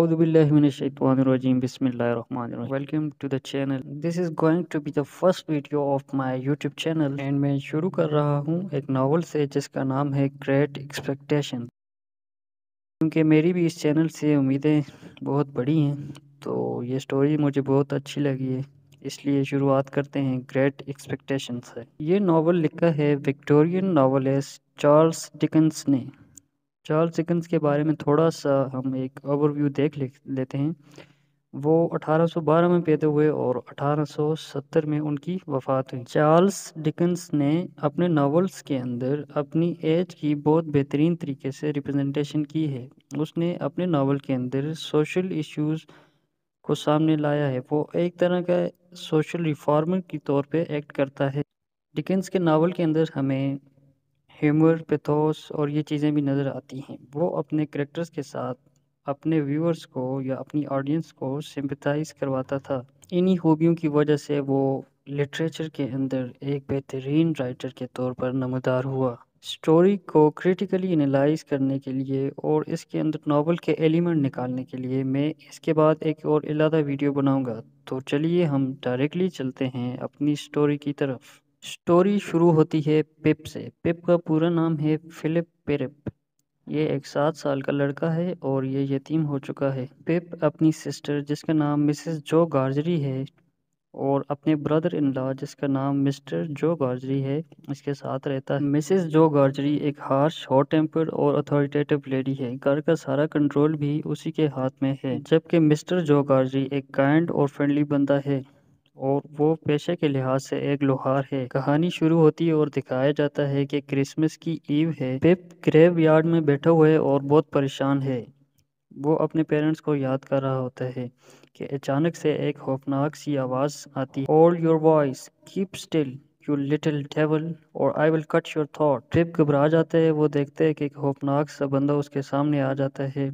A'udhu billahi minash shaitanir rajim. Bismillahir rahmanir rahim. Welcome to the channel. This is going to be the first video of my YouTube channel and मैं शुरू कर रहा हूँ एक novel से जिसका नाम है ग्रेट एक्सपेक्टेशन। क्योंकि मेरी भी इस चैनल से उम्मीदें बहुत बड़ी हैं तो ये स्टोरी मुझे बहुत अच्छी लगी है, इसलिए शुरुआत करते हैं ग्रेट एक्सपेक्टेशन से। ये नॉवल लिखा है विक्टोरियन नॉवेलिस्ट चार्ल्स डिकेंस ने। चार्ल्स डिकेंस के बारे में थोड़ा सा हम एक ओवरव्यू देख लेते हैं। वो 1812 में पैदा हुए और 1870 में उनकी वफ़ात हुई। चार्ल्स डिकेंस ने अपने नॉवेल्स के अंदर अपनी एज की बहुत बेहतरीन तरीके से रिप्रेजेंटेशन की है। उसने अपने नॉवल के अंदर सोशल इश्यूज़ को सामने लाया है। वो एक तरह का सोशल रिफॉर्मर की तौर पे एक्ट करता है। डिकेंस के नावल के अंदर हमें ह्यूमर, पैथोस और ये चीज़ें भी नज़र आती हैं। वो अपने कैरेक्टर्स के साथ अपने व्यूअर्स को या अपनी ऑडियंस को सिंपैथाइज करवाता था। इन्हीं खूबियों की वजह से वो लिटरेचर के अंदर एक बेहतरीन राइटर के तौर पर नमदार हुआ। स्टोरी को क्रिटिकली एनालाइज करने के लिए और इसके अंदर नॉवल के एलिमेंट निकालने के लिए मैं इसके बाद एक और अलग वीडियो बनाऊंगा। तो चलिए हम डायरेक्टली चलते हैं अपनी स्टोरी की तरफ। स्टोरी शुरू होती है पिप से। पिप का पूरा नाम है फिलिप पेरिप। ये एक 7 साल का लड़का है और ये यतीम हो चुका है। पिप अपनी सिस्टर जिसका नाम मिसेस जो गार्जरी है और अपने ब्रदर इन लॉ जिसका नाम मिस्टर जो गार्जरी है इसके साथ रहता है। मिसेस जो गार्जरी एक हार्श, हॉट टेम्पर्ड और अथॉरिटेटिव लेडी है। घर का सारा कंट्रोल भी उसी के हाथ में है, जबकि मिस्टर जो गार्जरी एक काइंड और फ्रेंडली बंदा है और वो पेशे के लिहाज से एक लोहार है। कहानी शुरू होती है और दिखाया जाता है कि क्रिसमस की ईव है। पिप ग्रेव यार्ड में बैठा हुआ है और बहुत परेशान है। वो अपने पेरेंट्स को याद कर रहा होता है कि अचानक से एक खौफनाक सी आवाज़ आती है, hold your voice, keep still you little devil और I will cut your thought. Pip घबरा जाता है। वो देखते हैं कि एक खौफनाक सा बंदा उसके सामने आ जाता है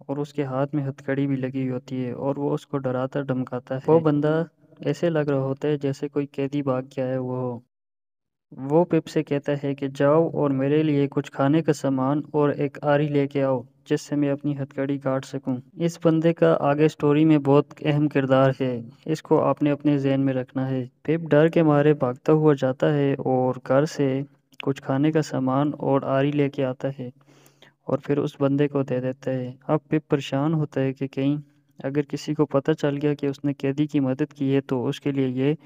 और उसके हाथ में हथकड़ी भी लगी हुई होती है और वो उसको डराता धमकाता है। वो बंदा ऐसे लग रहा होता है जैसे कोई कैदी भाग गया है। वो पिप से कहता है कि जाओ और मेरे लिए कुछ खाने का सामान और एक आरी लेके आओ जिससे मैं अपनी हथकड़ी काट सकूं। इस बंदे का आगे स्टोरी में बहुत अहम किरदार है, इसको आपने अपने ज़हन में रखना है। पिप डर के मारे भागता हुआ जाता है और घर से कुछ खाने का सामान और आरी लेके आता है और फिर उस बंदे को दे देता है। अब पिप परेशान होता है कि कहीं अगर किसी को पता चल गया कि उसने कैदी की मदद की है तो उसके लिए ये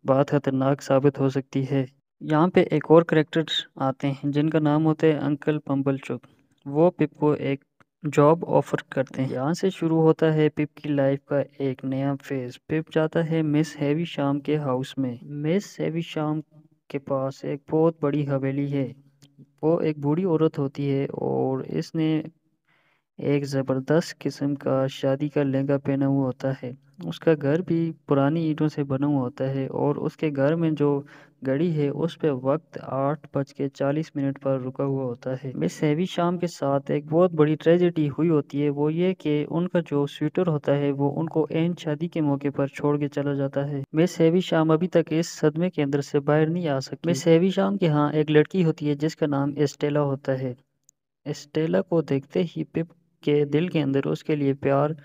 बात खतरनाक साबित हो सकती है। यहाँ पे एक और करेक्टर आते हैं जिनका नाम होता है अंकल पम्बलचुक। वो पिप को एक जॉब ऑफर करते हैं। यहाँ से शुरू होता है पिप की लाइफ का एक नया फेज। पिप जाता है मिस हैवी शाम के हाउस में। मिस हैवी शाम के पास एक बहुत बड़ी हवेली है। वो एक बूढ़ी औरत होती है और इसने एक ज़बरदस्त किस्म का शादी का लहंगा पहना हुआ होता है। उसका घर भी पुरानी ईंटों से बना हुआ होता है और उसके घर में जो घड़ी है उस पे वक्त 8:40 पर रुका हुआ होता है। मिस हैवी शाम के साथ एक बहुत बड़ी ट्रेजेडी हुई होती है। वो ये कि उनका जो स्वीटर होता है वो उनको एन शादी के मौके पर छोड़ के चला जाता है। मिस हैवी शाम अभी तक इस सदमे के अंदर से बाहर नहीं आ सकती। मिस हैवी शाम के यहाँ एक लड़की होती है जिसका नाम एस्टेला होता है। एस्टेला को देखते ही पिप के दिल के अंदर उसके लिए प्यार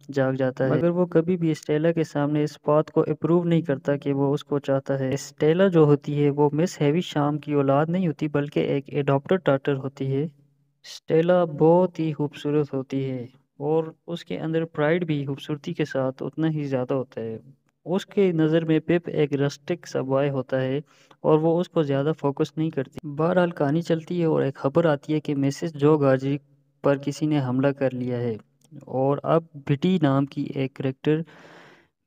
जाग जाता है, मगर वो कभी भी स्टेला के सामने इस बात को अप्रूव नहीं करता कि वो उसको चाहता है। स्टेला जो होती है वो मिस हैवी शाम की औलाद नहीं होती बल्कि एक एडॉप्टेड डॉटर होती है। स्टेला बहुत ही खूबसूरत होती है और उसके अंदर प्राइड भी खूबसूरती के साथ उतना ही ज़्यादा होता है। उसके नज़र में पिप एक रस्टिक सा बॉय होता है और वो उसको ज़्यादा फोकस नहीं करती। बहरहाल कहानी चलती है और एक खबर आती है कि मिसेस जो गार्जी पर किसी ने हमला कर लिया है और अब बिटी नाम की एक करेक्टर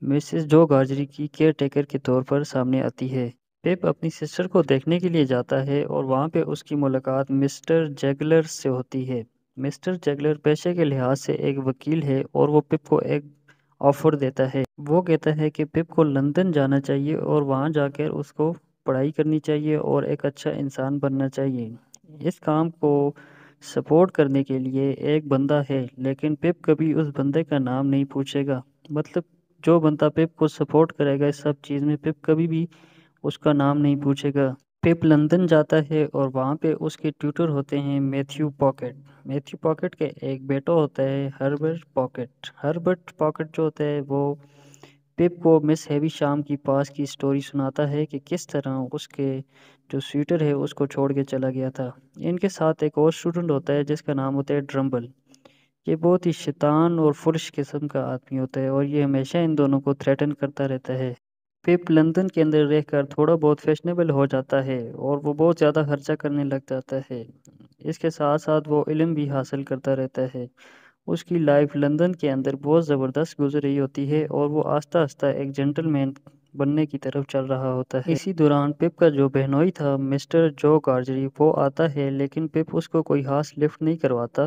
मिसेस जो गार्जरी की केयर टेकर के तौर पर सामने आती है। पिप अपनी सिस्टर को देखने के लिए जाता है और वहाँ पे उसकी मुलाकात मिस्टर जैगलर से होती है। मिस्टर जैगलर पेशे के लिहाज से एक वकील है और वो पिप को एक ऑफर देता है। वो कहता है कि पिप को लंदन जाना चाहिए और वहाँ जाकर उसको पढ़ाई करनी चाहिए और एक अच्छा इंसान बनना चाहिए। इस काम को सपोर्ट करने के लिए एक बंदा है, लेकिन पिप कभी उस बंदे का नाम नहीं पूछेगा। मतलब जो बंदा पिप को सपोर्ट करेगा इस सब चीज़ में, पिप कभी भी उसका नाम नहीं पूछेगा। پپ لندن جاتا ہے اور وہاں پہ اس کے ٹیوٹر ہوتے ہیں میتھیو پاکٹ۔ میتھیو پاکٹ کے ایک بیٹا ہوتا ہے ہربرٹ پاکٹ۔ ہربرٹ پاکٹ جو ہوتا ہے وہ پپ کو مس ہیوی شام کی پاس کی سٹوری سناتا ہے کہ کس طرح اس کے جو سویٹر ہے اس کو چھوڑ کے چلا گیا تھا۔ ان کے ساتھ ایک اور اسٹوڈنٹ ہوتا ہے جس کا نام ہوتا ہے ڈرمبل۔ یہ بہت ہی شیطان اور فلش قسم کا آدمی ہوتا ہے اور یہ ہمیشہ ان دونوں کو تھریٹن کرتا رہتا ہے۔ پپ لندن کے اندر رہ کر تھوڑا بہت فیشنیبل ہو جاتا ہے اور وہ بہت زیادہ خرچہ کرنے لگ جاتا ہے۔ اس کے ساتھ ساتھ وہ علم بھی حاصل کرتا رہتا ہے۔ اس کی لائف لندن کے اندر بہت زبردست گزر رہی ہوتی ہے اور وہ آہستہ آہستہ ایک جنٹل مین بننے کی طرف چل رہا ہوتا ہے۔ اسی دوران پپ کا جو بہنوئی تھا مسٹر جو گارجری وہ آتا ہے، لیکن پپ اس کو کوئی خاص لفٹ نہیں کرواتا۔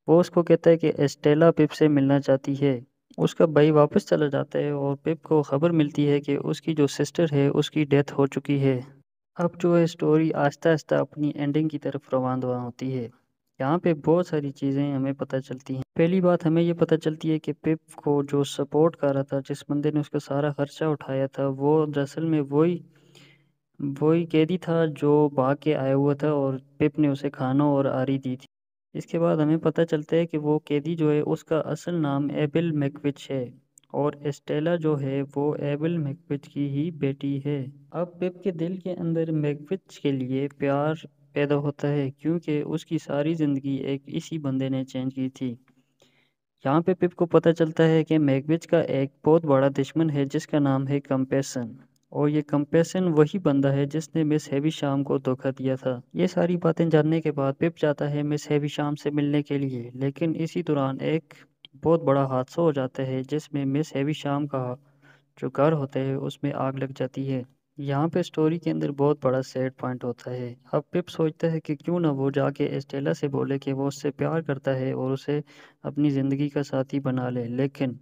وہ اس کو کہتا ہے کہ ایسٹیلا پپ سے ملنا چاہتی ہے۔ اس کا بھائی واپس چلا جاتا ہے اور پپ کو خبر ملتی ہے کہ اس کی جو سسٹر ہے اس کی ڈیتھ ہو چکی ہے۔ اب جو ہے سٹوری آہستہ آہستہ اپنی اینڈنگ کی طرف روان ہوتی ہے۔ یہاں پہ بہت ساری چیزیں ہمیں پتہ چلتی ہیں۔ پہلی بات ہمیں یہ پتہ چلتی ہے کہ پپ کو جو سپورٹ کر رہا تھا، جس بندے نے اس کا سارا خرچہ اٹھایا تھا، وہ دراصل میں وہی قیدی تھا جو بھاگ کے آیا ہوا تھا اور پپ نے اسے کھانا اور آری دی تھی۔ اس کے بعد ہمیں پتہ چلتا ہے کہ وہ قیدی جو ہے اس کا اصل نام ایبل میکوچ ہے اور ایسٹیلا جو ہے وہ ایبل میکوچ کی ہی بیٹی ہے۔ اب پپ کے دل کے اندر میکوچ کے لیے پیار پیدا ہوتا ہے کیونکہ اس کی ساری زندگی ایک اسی بندے نے چینج کی تھی۔ یہاں پہ پپ کو پتہ چلتا ہے کہ میکوچ کا ایک بہت بڑا دشمن ہے جس کا نام ہے کمپیسن، اور یہ کمپیسن وہی بندہ ہے جس نے مس ہیوی شام کو دھوکہ دیا تھا۔ یہ ساری باتیں جاننے کے بعد پپ جاتا ہے مس ہیوی شام سے ملنے کے لیے، لیکن اسی دوران ایک بہت بڑا حادثہ ہو جاتا ہے جس میں مس ہیوی شام کا جو گھر ہوتا ہے اس میں آگ لگ جاتی ہے۔ یہاں پہ سٹوری کے اندر بہت بڑا سیڈ پوائنٹ ہوتا ہے۔ اب پپ سوچتا ہے کہ کیوں نہ وہ جا کے ایسٹیلا سے بولے کہ وہ اس سے پیار کرتا ہے اور اسے اپنی زندگی کا ساتھی بنا لے، لیکن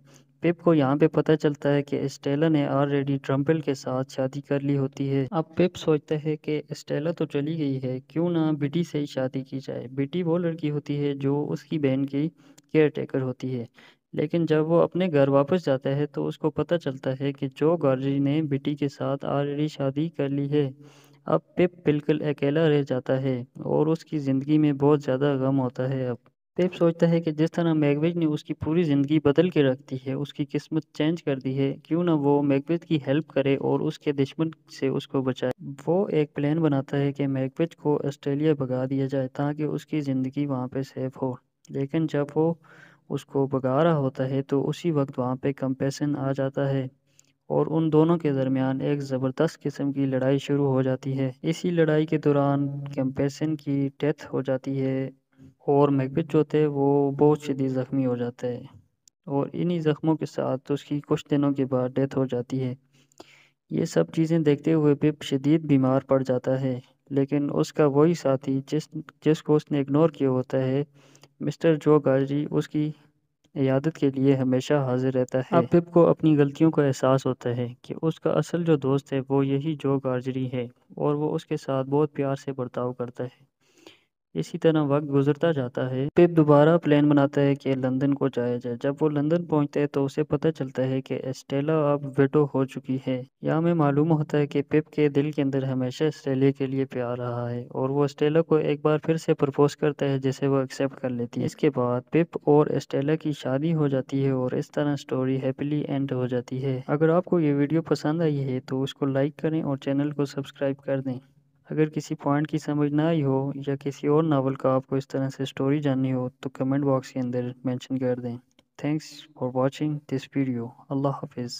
پپ کو یہاں پہ پتہ چلتا ہے کہ ایسٹیلا نے آلریڈی ٹرمپل کے ساتھ شادی کر لی ہوتی ہے۔ اب پپ سوچتا ہے کہ ایسٹیلا تو چلی گئی ہے، کیوں نہ بیٹی سے ہی شادی کی جائے۔ بیٹی وہ لڑکی ہوتی ہے جو اس کی بہن کی کیئر ٹیکر ہوتی ہے، لیکن جب وہ اپنے گھر واپس جاتا ہے تو اس کو پتہ چلتا ہے کہ جو گارجری نے بیٹی کے ساتھ آلریڈی شادی کر لی ہے۔ اب پپ بالکل اکیلا رہ جاتا ہے اور اس کی زندگی میں بہت زیادہ غم ہوتا ہے۔ اب پپ سوچتا ہے کہ جس طرح میکبیتھ نے اس کی پوری زندگی بدل کے رکھ دی ہے، اس کی قسمت چینج کر دی ہے، کیوں نہ وہ میکبیتھ کی ہیلپ کرے اور اس کے دشمن سے اس کو بچائے۔ وہ ایک پلان بناتا ہے کہ میکبیتھ کو آسٹریلیا بھگا دیا جائے تاکہ اس کی زندگی وہاں پہ سیف ہو، لیکن جب وہ اس کو بھگا رہا ہوتا ہے تو اسی وقت وہاں پہ کمپیسن آ جاتا ہے اور ان دونوں کے درمیان ایک زبردست قسم کی لڑائی شروع ہو جاتی ہے۔ اسی لڑائی کے دوران کمپیسن کی ڈیتھ ہو جاتی ہے اور میکبیتھ جو ہوتے وہ بہت شدید زخمی ہو جاتا ہے اور انہی زخموں کے ساتھ اس کی کچھ دنوں کے بعد ڈیتھ ہو جاتی ہے۔ یہ سب چیزیں دیکھتے ہوئے پپ شدید بیمار پڑ جاتا ہے، لیکن اس کا وہی ساتھی جس کو اس نے اگنور کیا ہوتا ہے مسٹر جو گارجری اس کی عیادت کے لیے ہمیشہ حاضر رہتا ہے۔ اب پپ کو اپنی غلطیوں کا احساس ہوتا ہے کہ اس کا اصل جو دوست ہے وہ یہی جو گارجری ہے اور وہ اس کے ساتھ بہت پیار سے برتاؤ کرتا ہے۔ اسی طرح وقت گزرتا جاتا ہے، پپ دوبارہ پلان بناتا ہے کہ لندن کو جایا جائے۔ جب وہ لندن پہنچتا ہے تو اسے پتہ چلتا ہے کہ ایسٹیلا اب ویڈو ہو چکی ہے۔ یہاں میں معلوم ہوتا ہے کہ پپ کے دل کے اندر ہمیشہ ایسٹیلا کے لیے پیار رہا ہے اور وہ ایسٹیلا کو ایک بار پھر سے پرپوز کرتا ہے جسے وہ ایکسیپٹ کر لیتی ہے۔ اس کے بعد پپ اور ایسٹیلا کی شادی ہو جاتی ہے اور اس طرح سٹوری ہیپیلی اینڈ ہو جاتی ہے۔ اگر آپ کو یہ ویڈیو پسند آئی ہے تو اس کو لائک کریں اور چینل کو سبسکرائب کر دیں۔ اگر کسی پوائنٹ کی سمجھ نہ آئی ہو یا کسی اور ناول کا آپ کو اس طرح سے سٹوری جاننی ہو تو کمنٹ باکس کے اندر مینشن کر دیں۔ Thanks for watching this video. اللہ حافظ۔